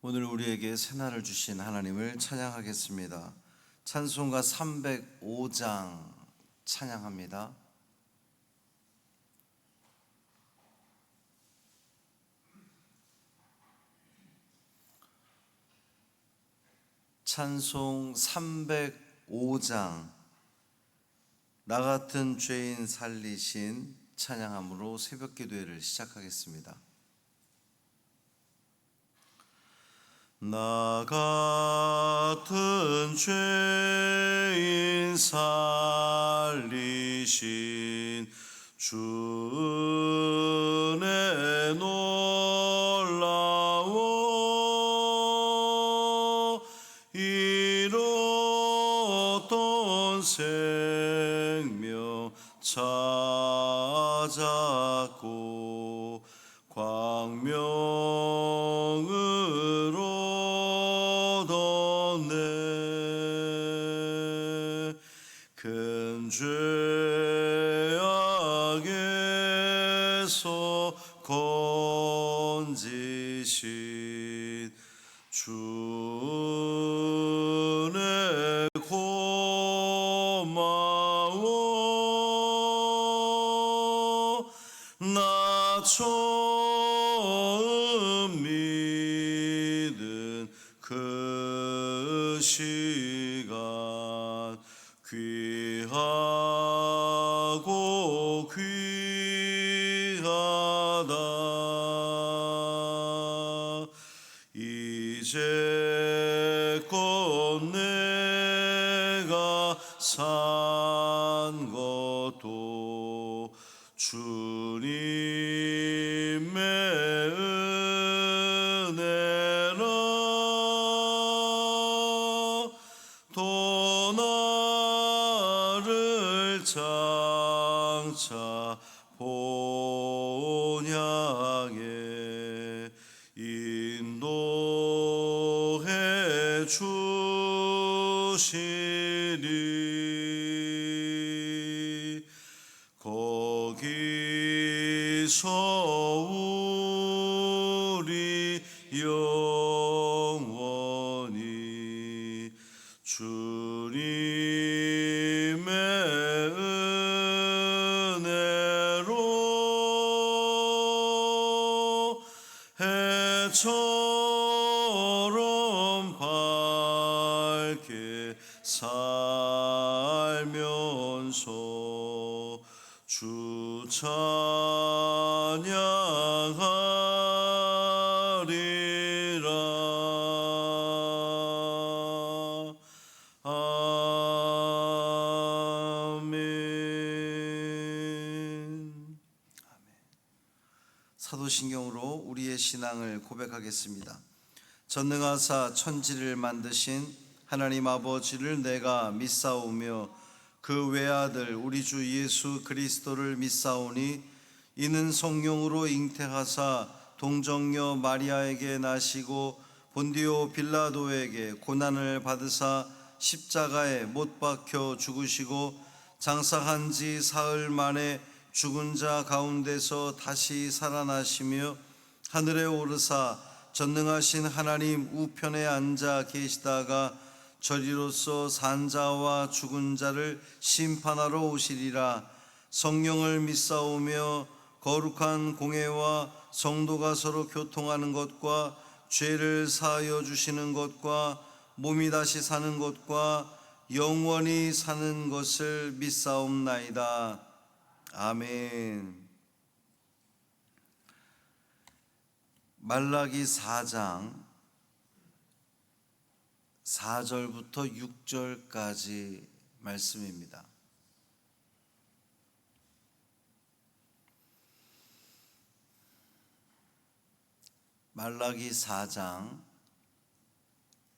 오늘 우리에게 새날을 주신 하나님을 찬양하겠습니다. 찬송가 305장 찬양합니다. 찬송 305장 나 같은 죄인 살리신 찬양함으로 새벽기도회를 시작하겠습니다. 나 같은 죄인 살리신 주의 놀라워 잃었던 생명 찾았고 광명으로 큰 죄악에서 건지신 주의 고마워 나 처음 믿은 그 시간 귀하고 귀하다 이제껏 내가 산 것도 주님의 은혜라 또 나를 장차 본향에 인도해 주시리 거기서 우리 영원히 주님의 은혜로 해처럼 밝게 살면서 주 찬양하리라. 아멘. 사도신경으로 우리의 신앙을 고백하겠습니다. 전능하사 천지를 만드신 하나님 아버지를 내가 믿사오며 그 외아들 우리 주 예수 그리스도를 믿사오니 이는 성령으로 잉태하사 동정녀 마리아에게 나시고 본디오 빌라도에게 고난을 받으사 십자가에 못 박혀 죽으시고 장사한 지 사흘 만에 죽은 자 가운데서 다시 살아나시며 하늘에 오르사 전능하신 하나님 우편에 앉아 계시다가 저리로서 산자와 죽은 자를 심판하러 오시리라. 성령을 믿사오며 거룩한 공회와 성도가 서로 교통하는 것과 죄를 사하여 주시는 것과 몸이 다시 사는 것과 영원히 사는 것을 믿사옵나이다. 아멘. 말라기 4장 4절부터 6절까지 말씀입니다. 말라기 4장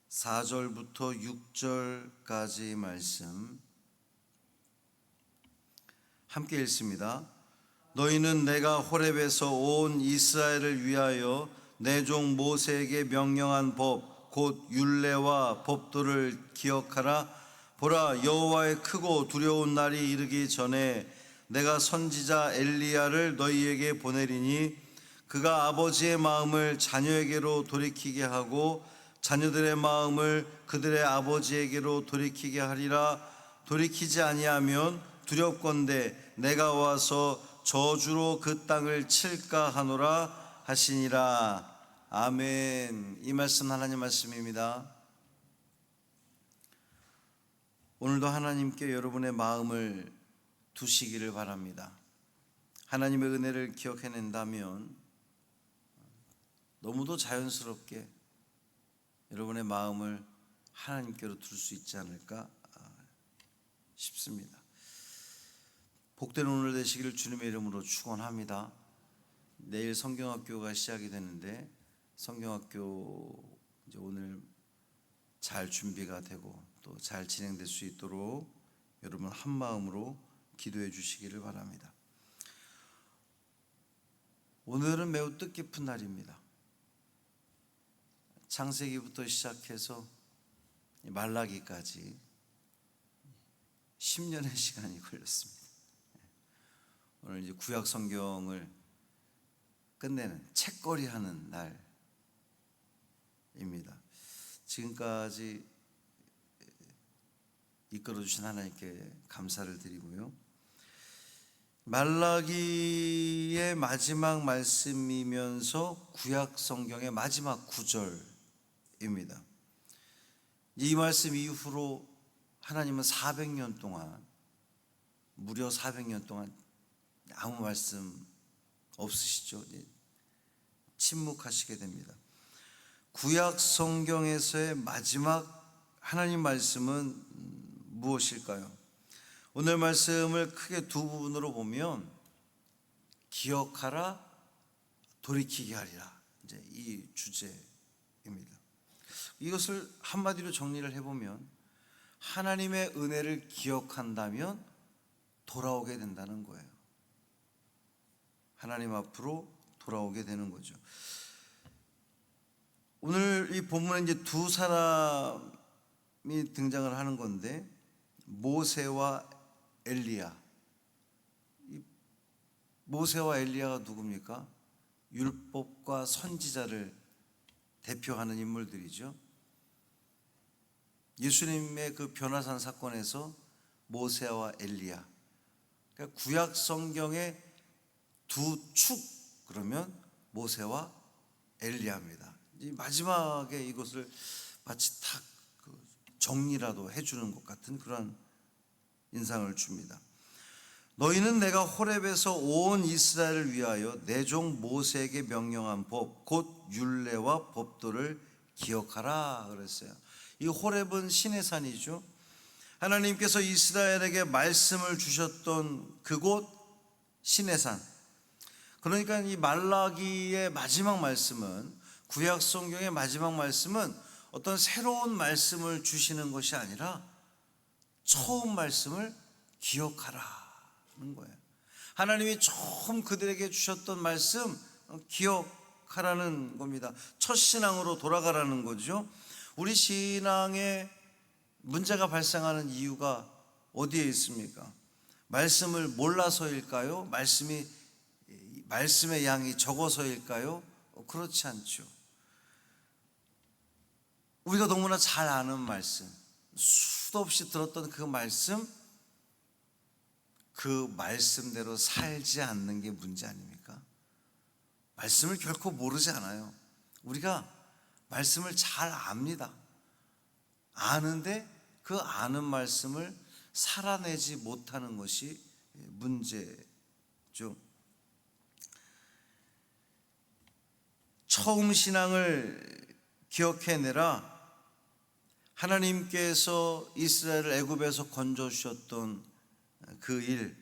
4절부터 6절까지 말씀 함께 읽습니다. 너희는 내가 호렙에서 온 이스라엘을 위하여 내 종 모세에게 명령한 법 곧 율례와 법도를 기억하라. 보라, 여호와의 크고 두려운 날이 이르기 전에 내가 선지자 엘리야를 너희에게 보내리니 그가 아버지의 마음을 자녀에게로 돌이키게 하고 자녀들의 마음을 그들의 아버지에게로 돌이키게 하리라. 돌이키지 아니하면 두렵건대 내가 와서 저주로 그 땅을 칠까 하노라 하시니라. 아멘. 이 말씀 하나님 말씀입니다. 오늘도 하나님께 여러분의 마음을 두시기를 바랍니다. 하나님의 은혜를 기억해낸다면 너무도 자연스럽게 여러분의 마음을 하나님께로 둘 수 있지 않을까 싶습니다. 복된 오늘 되시기를 주님의 이름으로 축원합니다. 내일 성경학교가 시작이 되는데 성경학교 이제 오늘 잘 준비가 되고 또 잘 진행될 수 있도록 여러분 한 마음으로 기도해 주시기를 바랍니다. 오늘은 매우 뜻깊은 날입니다. 창세기부터 시작해서 말라기까지 10년의 시간이 걸렸습니다. 오늘 이제 구약 성경을 끝내는 책거리 하는 날입니다. 지금까지 이끌어 주신 하나님께 감사를 드리고요. 말라기의 마지막 말씀이면서 구약 성경의 마지막 구절입니다. 이 말씀 이후로 하나님은 400년 동안, 무려 400년 동안 아무 말씀 없으시죠. 침묵하시게 됩니다. 구약 성경에서의 마지막 하나님 말씀은 무엇일까요? 오늘 말씀을 크게 두 부분으로 보면 기억하라, 돌이키게 하리라, 이제 이 주제입니다. 이것을 한마디로 정리를 해보면 하나님의 은혜를 기억한다면 돌아오게 된다는 거예요. 하나님 앞으로 돌아오게 되는 거죠. 오늘 이 본문에 이제 두 사람이 등장을 하는 건데 모세와 엘리야. 모세와 엘리야가 누굽니까? 율법과 선지자를 대표하는 인물들이죠. 예수님의 그 변화산 사건에서 모세와 엘리야, 그러니까 구약 성경의 두 축, 그러면 모세와 엘리야입니다. 이 마지막에 이것을 마치 딱 정리라도 해주는 것 같은 그런 인상을 줍니다. 너희는 내가 호렙에서 온 이스라엘을 위하여 내 종 모세에게 명령한 법 곧 율례와 법도를 기억하라 그랬어요. 이 호렙은 신의 산이죠. 하나님께서 이스라엘에게 말씀을 주셨던 그곳 신의 산. 그러니까 이 말라기의 마지막 말씀은, 구약 성경의 마지막 말씀은 어떤 새로운 말씀을 주시는 것이 아니라 처음 말씀을 기억하라는 거예요. 하나님이 처음 그들에게 주셨던 말씀 기억하라는 겁니다. 첫 신앙으로 돌아가라는 거죠. 우리 신앙에 문제가 발생하는 이유가 어디에 있습니까? 말씀을 몰라서일까요? 말씀의 양이 적어서일까요? 그렇지 않죠. 우리가 너무나 잘 아는 말씀, 수도 없이 들었던 그 말씀대로 살지 않는 게 문제 아닙니까? 말씀을 결코 모르지 않아요. 우리가 말씀을 잘 압니다. 아는데 그 아는 말씀을 살아내지 못하는 것이 문제죠. 처음 신앙을 기억해내라. 하나님께서 이스라엘을 애굽에서 건져주셨던 그 일,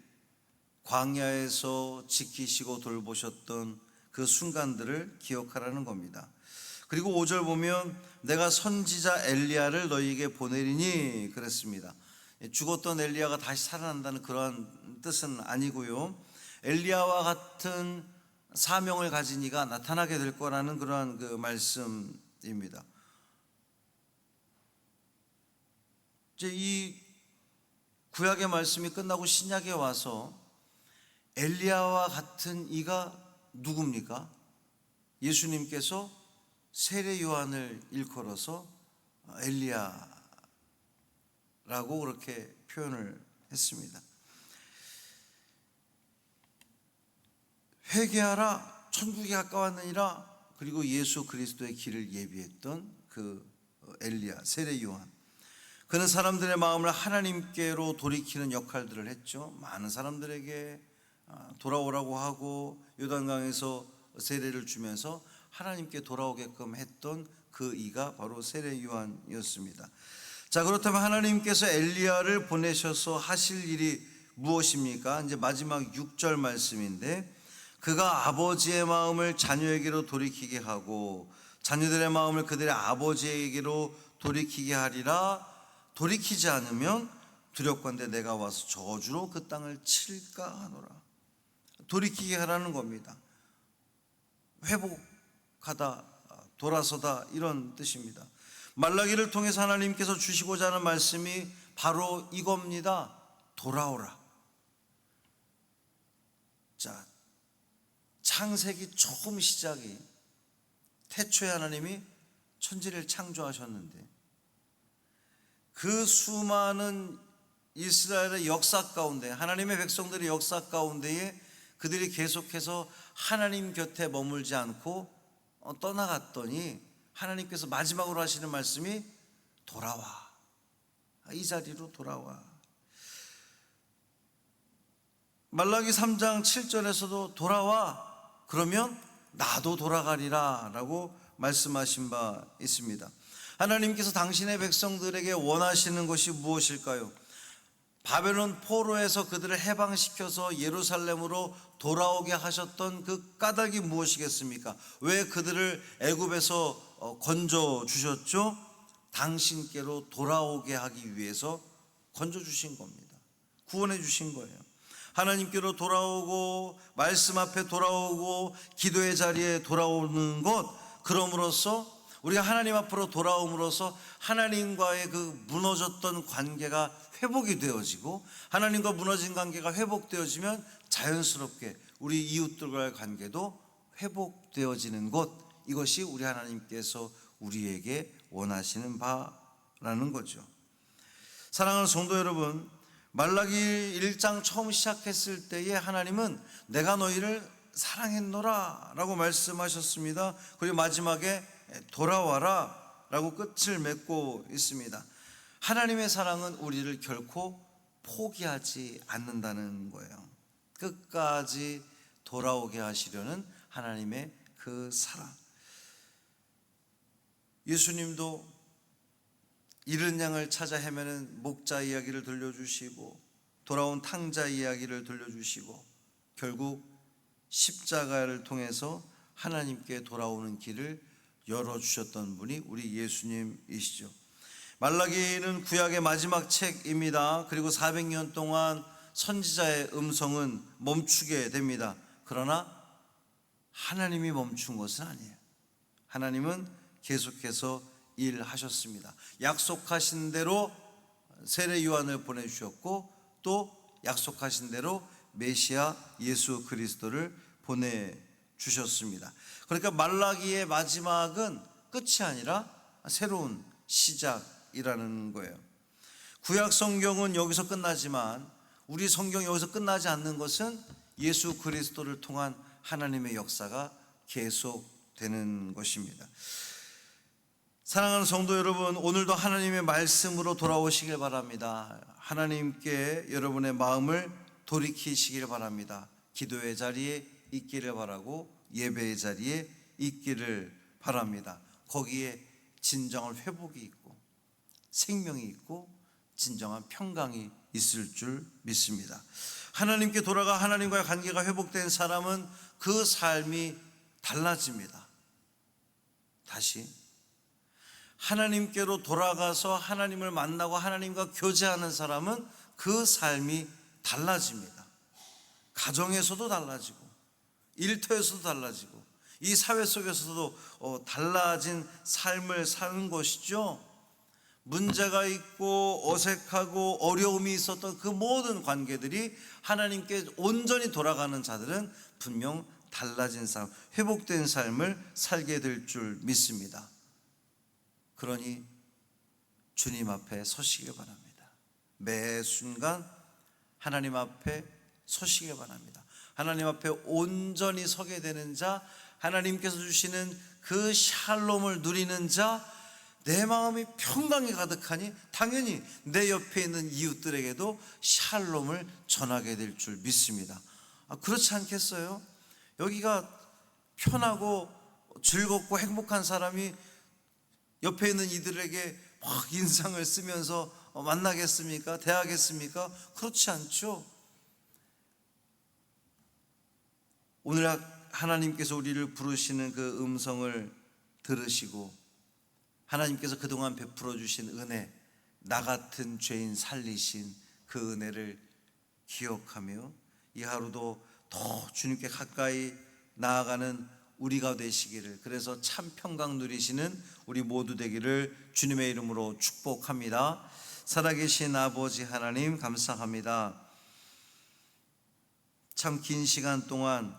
광야에서 지키시고 돌보셨던 그 순간들을 기억하라는 겁니다. 그리고 5절 보면 내가 선지자 엘리야를 너희에게 보내리니 그랬습니다. 죽었던 엘리야가 다시 살아난다는 그러한 뜻은 아니고요, 엘리야와 같은 사명을 가진 이가 나타나게 될 거라는 그러한 그 말씀입니다. 이제 이 구약의 말씀이 끝나고 신약에 와서 엘리야와 같은 이가 누굽니까? 예수님께서 세례 요한을 일컬어서 엘리야라고 그렇게 표현을 했습니다. 회개하라, 천국이 가까웠느니라. 그리고 예수 그리스도의 길을 예비했던 그 엘리야, 세례 요한, 그는 사람들의 마음을 하나님께로 돌이키는 역할들을 했죠. 많은 사람들에게 돌아오라고 하고 요단강에서 세례를 주면서 하나님께 돌아오게끔 했던 그 이가 바로 세례 요한이었습니다. 자, 그렇다면 하나님께서 엘리야를 보내셔서 하실 일이 무엇입니까? 이제 마지막 6절 말씀인데, 그가 아버지의 마음을 자녀에게로 돌이키게 하고 자녀들의 마음을 그들의 아버지에게로 돌이키게 하리라. 돌이키지 않으면 두렵건대 내가 와서 저주로 그 땅을 칠까 하노라. 돌이키게 하라는 겁니다. 회복하다, 돌아서다, 이런 뜻입니다. 말라기를 통해서 하나님께서 주시고자 하는 말씀이 바로 이겁니다. 돌아오라. 자, 창세기 처음 시작이, 태초에 하나님이 천지를 창조하셨는데 그 수많은 이스라엘의 역사 가운데, 하나님의 백성들의 역사 가운데에 그들이 계속해서 하나님 곁에 머물지 않고 떠나갔더니 하나님께서 마지막으로 하시는 말씀이 돌아와, 이 자리로 돌아와. 말라기 3장 7절에서도 돌아와, 그러면 나도 돌아가리라 라고 말씀하신 바 있습니다. 하나님께서 당신의 백성들에게 원하시는 것이 무엇일까요? 바벨론 포로에서 그들을 해방시켜서 예루살렘으로 돌아오게 하셨던 그 까닭이 무엇이겠습니까? 왜 그들을 애굽에서 건져 주셨죠? 당신께로 돌아오게 하기 위해서 건져 주신 겁니다. 구원해 주신 거예요. 하나님께로 돌아오고 말씀 앞에 돌아오고 기도의 자리에 돌아오는 것, 그럼으로써 우리가 하나님 앞으로 돌아옴으로써 하나님과의 그 무너졌던 관계가 회복이 되어지고, 하나님과 무너진 관계가 회복되어지면 자연스럽게 우리 이웃들과의 관계도 회복되어지는 것, 이것이 우리 하나님께서 우리에게 원하시는 바라는 거죠. 사랑하는 성도 여러분, 말라기 1장 처음 시작했을 때에 하나님은 내가 너희를 사랑했노라 라고 말씀하셨습니다. 그리고 마지막에 돌아와라 라고 끝을 맺고 있습니다. 하나님의 사랑은 우리를 결코 포기하지 않는다는 거예요. 끝까지 돌아오게 하시려는 하나님의 그 사랑. 예수님도 잃은 양을 찾아 헤매는 목자 이야기를 들려주시고, 돌아온 탕자 이야기를 들려주시고, 결국 십자가를 통해서 하나님께 돌아오는 길을 열어주셨던 분이 우리 예수님이시죠. 말라기는 구약의 마지막 책입니다. 그리고 400년 동안 선지자의 음성은 멈추게 됩니다. 그러나 하나님이 멈춘 것은 아니에요. 하나님은 계속해서 일하셨습니다. 약속하신 대로 세례 요한을 보내주셨고, 또 약속하신 대로 메시아 예수 그리스도를 보내주셨습니다. 그러니까 말라기의 마지막은 끝이 아니라 새로운 시작이라는 거예요. 구약 성경은 여기서 끝나지만 우리 성경이 여기서 끝나지 않는 것은 예수 그리스도를 통한 하나님의 역사가 계속되는 것입니다. 사랑하는 성도 여러분, 오늘도 하나님의 말씀으로 돌아오시길 바랍니다. 하나님께 여러분의 마음을 돌이키시길 바랍니다. 기도의 자리에 있기를 바라고 예배의 자리에 있기를 바랍니다. 거기에 진정한 회복이 있고 생명이 있고 진정한 평강이 있을 줄 믿습니다. 하나님께 돌아가 하나님과의 관계가 회복된 사람은 그 삶이 달라집니다. 다시 하나님께로 돌아가서 하나님을 만나고 하나님과 교제하는 사람은 그 삶이 달라집니다. 가정에서도 달라지고 일터에서도 달라지고 이 사회 속에서도 달라진 삶을 사는 것이죠. 문제가 있고 어색하고 어려움이 있었던 그 모든 관계들이 하나님께 온전히 돌아가는 자들은 분명 달라진 삶, 회복된 삶을 살게 될 줄 믿습니다. 그러니 주님 앞에 서시길 바랍니다. 매 순간 하나님 앞에 서시길 바랍니다. 하나님 앞에 온전히 서게 되는 자, 하나님께서 주시는 그 샬롬을 누리는 자, 내 마음이 평강이 가득하니 당연히 내 옆에 있는 이웃들에게도 샬롬을 전하게 될 줄 믿습니다. 그렇지 않겠어요? 여기가 편하고 즐겁고 행복한 사람이 옆에 있는 이들에게 막 인상을 쓰면서 만나겠습니까? 대하겠습니까? 그렇지 않죠. 오늘 하나님께서 우리를 부르시는 그 음성을 들으시고 하나님께서 그동안 베풀어 주신 은혜, 나 같은 죄인 살리신 그 은혜를 기억하며 이 하루도 더 주님께 가까이 나아가는 우리가 되시기를, 그래서 참 평강 누리시는 우리 모두 되기를 주님의 이름으로 축복합니다. 살아계신 아버지 하나님 감사합니다. 참 긴 시간 동안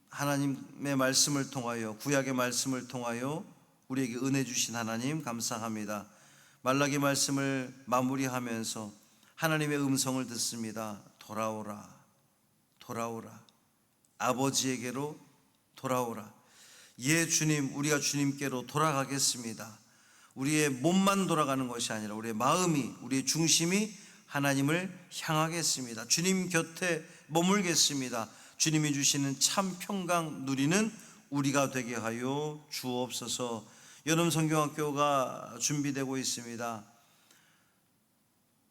하나님의 말씀을 통하여, 구약의 말씀을 통하여 우리에게 은혜 주신 하나님 감사합니다. 말라기 말씀을 마무리하면서 하나님의 음성을 듣습니다. 돌아오라, 돌아오라, 아버지에게로 돌아오라. 예 주님, 우리가 주님께로 돌아가겠습니다. 우리의 몸만 돌아가는 것이 아니라 우리의 마음이, 우리의 중심이 하나님을 향하겠습니다. 주님 곁에 머물겠습니다. 주님이 주시는 참 평강 누리는 우리가 되게 하여 주옵소서. 여름 성경학교가 준비되고 있습니다.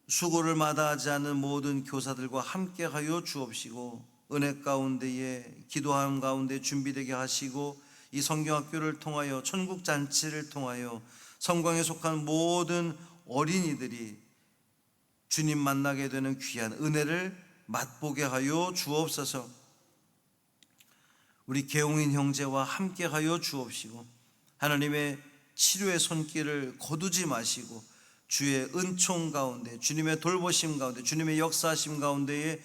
수고를 마다하지 않는 모든 교사들과 함께 하여 주옵시고, 은혜 가운데에, 기도함 가운데 준비되게 하시고, 이 성경학교를 통하여, 천국 잔치를 통하여 성광에 속한 모든 어린이들이 주님 만나게 되는 귀한 은혜를 맛보게 하여 주옵소서. 우리 계홍인 형제와 함께 하여 주옵시고, 하나님의 치료의 손길을 거두지 마시고 주의 은총 가운데, 주님의 돌보심 가운데, 주님의 역사하심 가운데에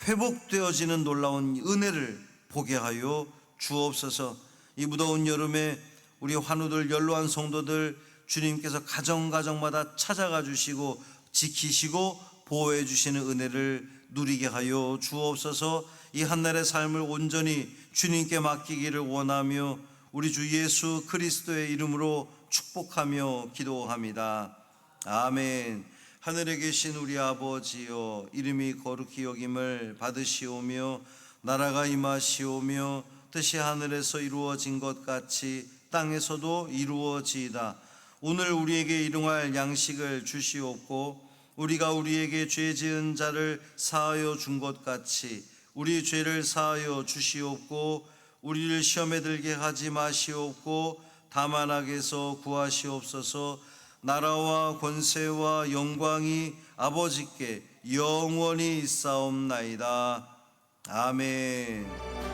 회복되어지는 놀라운 은혜를 보게 하여 주옵소서. 이 무더운 여름에 우리 환우들, 연로한 성도들 주님께서 가정가정마다 찾아가 주시고 지키시고 보호해 주시는 은혜를 누리게 하여 주옵소서. 이 한날의 삶을 온전히 주님께 맡기기를 원하며 우리 주 예수 그리스도의 이름으로 축복하며 기도합니다. 아멘. 하늘에 계신 우리 아버지여, 이름이 거룩히 여김을 받으시오며 나라가 임하시오며 뜻이 하늘에서 이루어진 것 같이 땅에서도 이루어지이다. 오늘 우리에게 일용할 양식을 주시옵고, 우리가 우리에게 죄 지은 자를 사하여 준 것 같이 우리 죄를 사하여 주시옵고, 우리를 시험에 들게 하지 마시옵고 다만 악에서 구하시옵소서. 나라와 권세와 영광이 아버지께 영원히 있사옵나이다. 아멘.